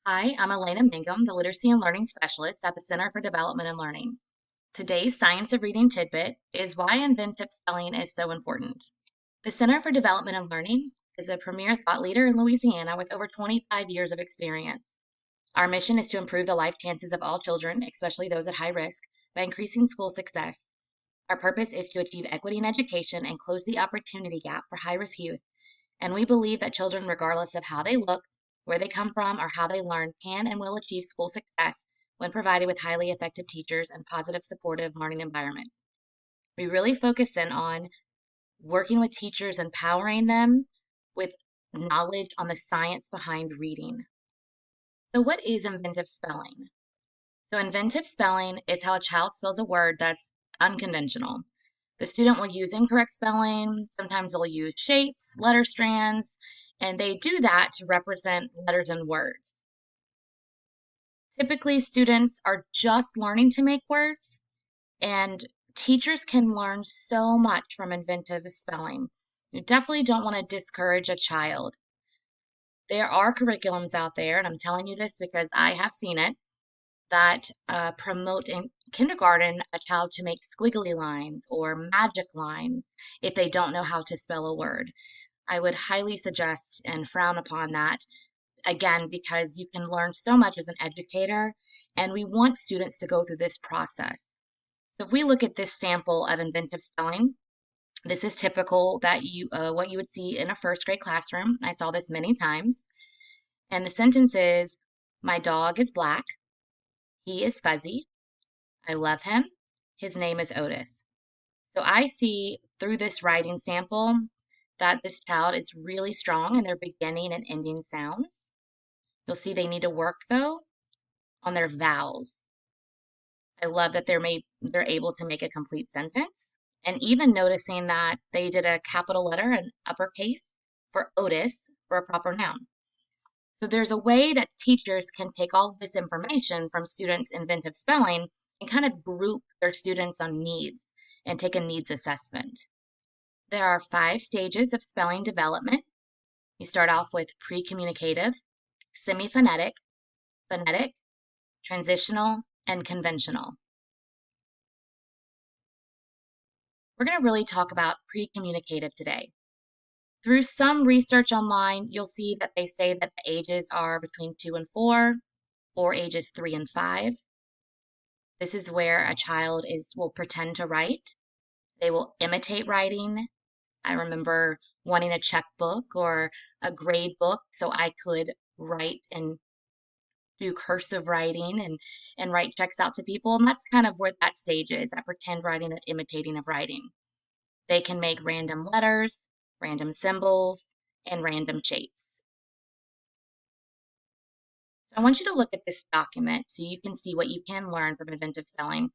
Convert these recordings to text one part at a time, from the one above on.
Hi, I'm Elena Mangum, the Literacy and Learning Specialist at the Center for Development and Learning. Today's Science of Reading tidbit is why inventive spelling is so important. The Center for Development and Learning is a premier thought leader in Louisiana with over 25 years of experience. Our mission is to improve the life chances of all children, especially those at high risk, by increasing school success. Our purpose is to achieve equity in education and close the opportunity gap for high risk youth, and we believe that children, regardless of how they look, where they come from, or how they learn, can and will achieve school success when provided with highly effective teachers and positive, supportive learning environments. We really focus in on working with teachers, empowering them with knowledge on the science behind reading. So, what is inventive spelling? So, inventive spelling is how a child spells a word that's unconventional. The student will use incorrect spelling. Sometimes they'll use shapes, letter strands, and they do that to represent letters and words. Typically, students are just learning to make words, and teachers can learn so much from inventive spelling. You definitely don't want to discourage a child. There are curriculums out there, and I'm telling you this because I have seen it, that promote in kindergarten a child to make squiggly lines or magic lines if they don't know how to spell a word. I would highly suggest and frown upon that, again, because you can learn so much as an educator, and we want students to go through this process. So if we look at this sample of inventive spelling, this is typical that what you would see in a first grade classroom. I saw this many times. And the sentence is, my dog is black. He is fuzzy. I love him. His name is Otis. So I see through this writing sample that this child is really strong in their beginning and ending sounds. You'll see they need to work, though, on their vowels. I love that they're able to make a complete sentence, and even noticing that they did a capital letter and uppercase for Otis for a proper noun. So there's a way that teachers can take all of this information from students' inventive spelling and kind of group their students on needs and take a needs assessment. There are 5 stages of spelling development. You start off with pre-communicative, semi-phonetic, phonetic, transitional, and conventional. We're going to really talk about pre-communicative today. Through some research online, you'll see that they say that the ages are between 2 and 4, or ages 3 and 5. This is where a child will pretend to write. They will imitate writing. I remember wanting a checkbook or a grade book so I could write and do cursive writing and write checks out to people. And that's kind of where that stage is, that pretend writing, that imitating of writing. They can make random letters, random symbols, and random shapes. So I want you to look at this document so you can see what you can learn from inventive spelling.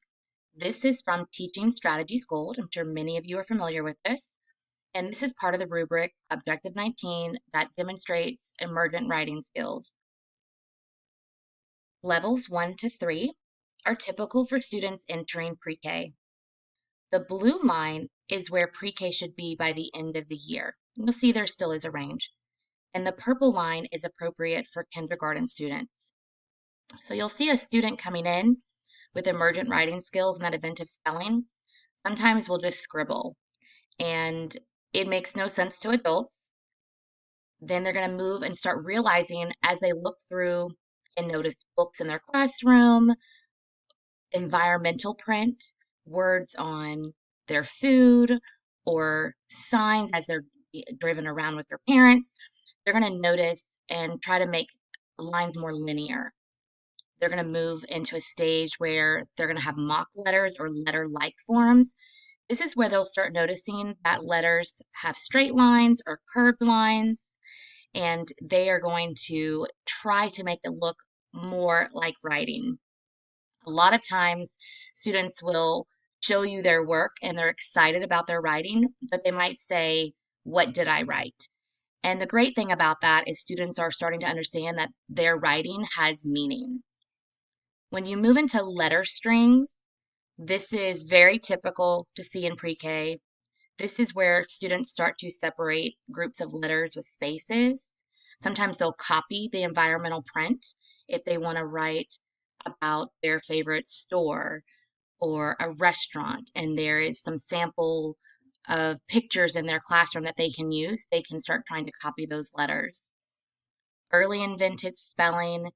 This is from Teaching Strategies Gold. I'm sure many of you are familiar with this. And this is part of the rubric Objective 19 that demonstrates emergent writing skills. Levels 1 to 3 are typical for students entering pre-K. The blue line is where pre-K should be by the end of the year. You'll see there still is a range. And the purple line is appropriate for kindergarten students. So you'll see a student coming in with emergent writing skills and that inventive spelling. Sometimes we'll just scribble, and it makes no sense to adults. Then they're going to move and start realizing as they look through and notice books in their classroom, environmental print, words on their food, or signs as they're driven around with their parents. They're going to notice and try to make lines more linear. They're going to move into a stage where they're going to have mock letters or letter-like forms. This is where they'll start noticing that letters have straight lines or curved lines, and they are going to try to make it look more like writing. A lot of times, students will show you their work and they're excited about their writing, but they might say, "What did I write?" And the great thing about that is students are starting to understand that their writing has meaning. When you move into letter strings, this is very typical to see in pre-K. This is where students start to separate groups of letters with spaces. Sometimes they'll copy the environmental print if they want to write about their favorite store or a restaurant, and there is some sample of pictures in their classroom that they can use. They can start trying to copy those letters. Early invented spelling,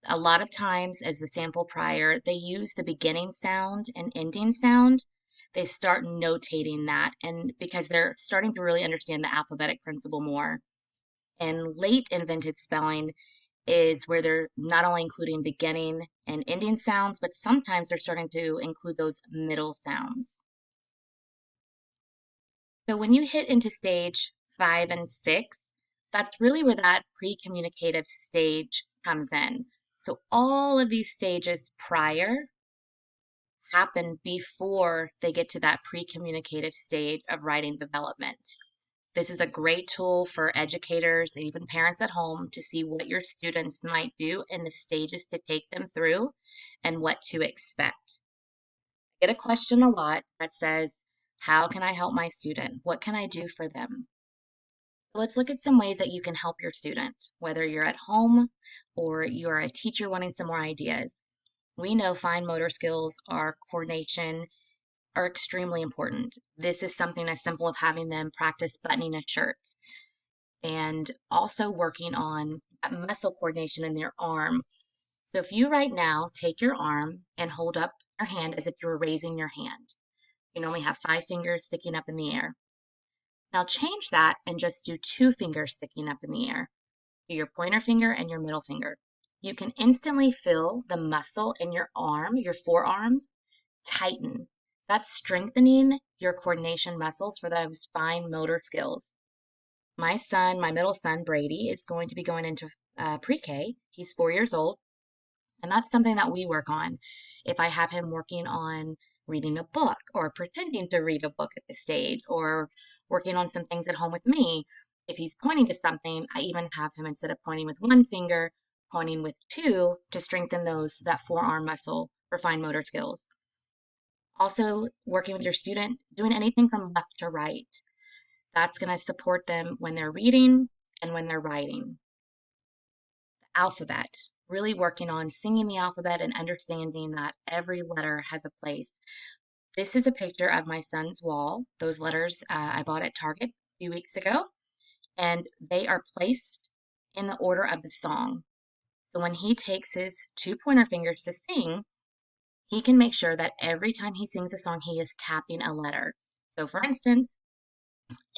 a lot of times as the sample prior, they use the beginning sound and ending sound. They start notating that, and because they're starting to really understand the alphabetic principle more. And late invented spelling is where they're not only including beginning and ending sounds, but sometimes they're starting to include those middle sounds. So when you hit into stage 5 and 6, that's really where that pre-communicative stage comes in. So all of these stages prior happen before they get to that pre-communicative stage of writing development. This is a great tool for educators and even parents at home to see what your students might do and the stages to take them through and what to expect. I get a question a lot that says, how can I help my student? What can I do for them? Let's look at some ways that you can help your student, whether you're at home or you're a teacher wanting some more ideas. We know fine motor skills or coordination are extremely important. This is something as simple as having them practice buttoning a shirt and also working on muscle coordination in their arm. So if you right now take your arm and hold up your hand as if you were raising your hand, you only have 5 fingers sticking up in the air. Now change that and just do 2 fingers sticking up in the air. Do your pointer finger and your middle finger. You can instantly feel the muscle in your arm, your forearm, tighten. That's strengthening your coordination muscles for those fine motor skills. My son, my middle son, Brady, is going to be going into pre-K. He's 4 years old, and that's something that we work on. If I have him working on reading a book or pretending to read a book at the stage or working on some things at home with me, if he's pointing to something, I even have him, instead of pointing with 1 finger, pointing with 2 to strengthen that forearm muscle for fine motor skills. Also, working with your student, doing anything from left to right. That's going to support them when they're reading and when they're writing. The alphabet, really working on singing the alphabet and understanding that every letter has a place. This is a picture of my son's wall. Those letters I bought at Target a few weeks ago, and they are placed in the order of the song. So when he takes his 2 pointer fingers to sing, he can make sure that every time he sings a song, he is tapping a letter. So for instance,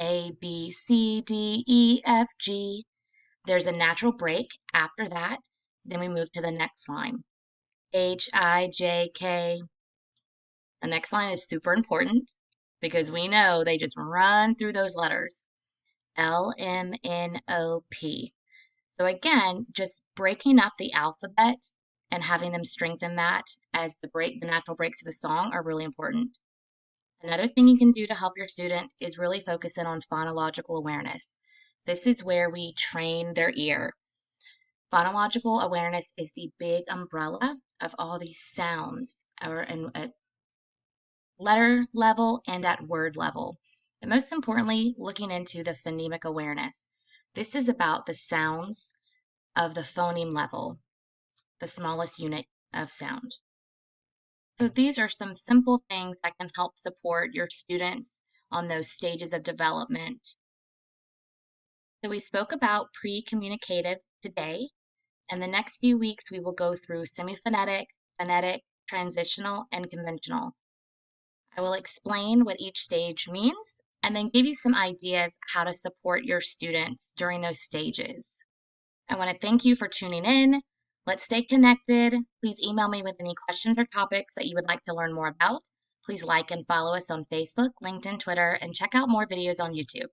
A, B, C, D, E, F, G. There's a natural break after that. Then we move to the next line. H, I, J, K. The next line is super important because we know they just run through those letters. L, M, N, O, P. So again, just breaking up the alphabet and having them strengthen that as the natural breaks of the song are really important. Another thing you can do to help your student is really focus in on phonological awareness. This is where we train their ear. Phonological awareness is the big umbrella of all these sounds, at letter level and at word level. And most importantly, looking into the phonemic awareness. This is about the sounds of the phoneme level, the smallest unit of sound. So these are some simple things that can help support your students on those stages of development. So we spoke about pre-communicative today, and the next few weeks we will go through semiphonetic, phonetic, transitional, and conventional. I will explain what each stage means and then give you some ideas how to support your students during those stages. I want to thank you for tuning in. Let's stay connected. Please email me with any questions or topics that you would like to learn more about. Please like and follow us on Facebook, LinkedIn, Twitter, and check out more videos on YouTube.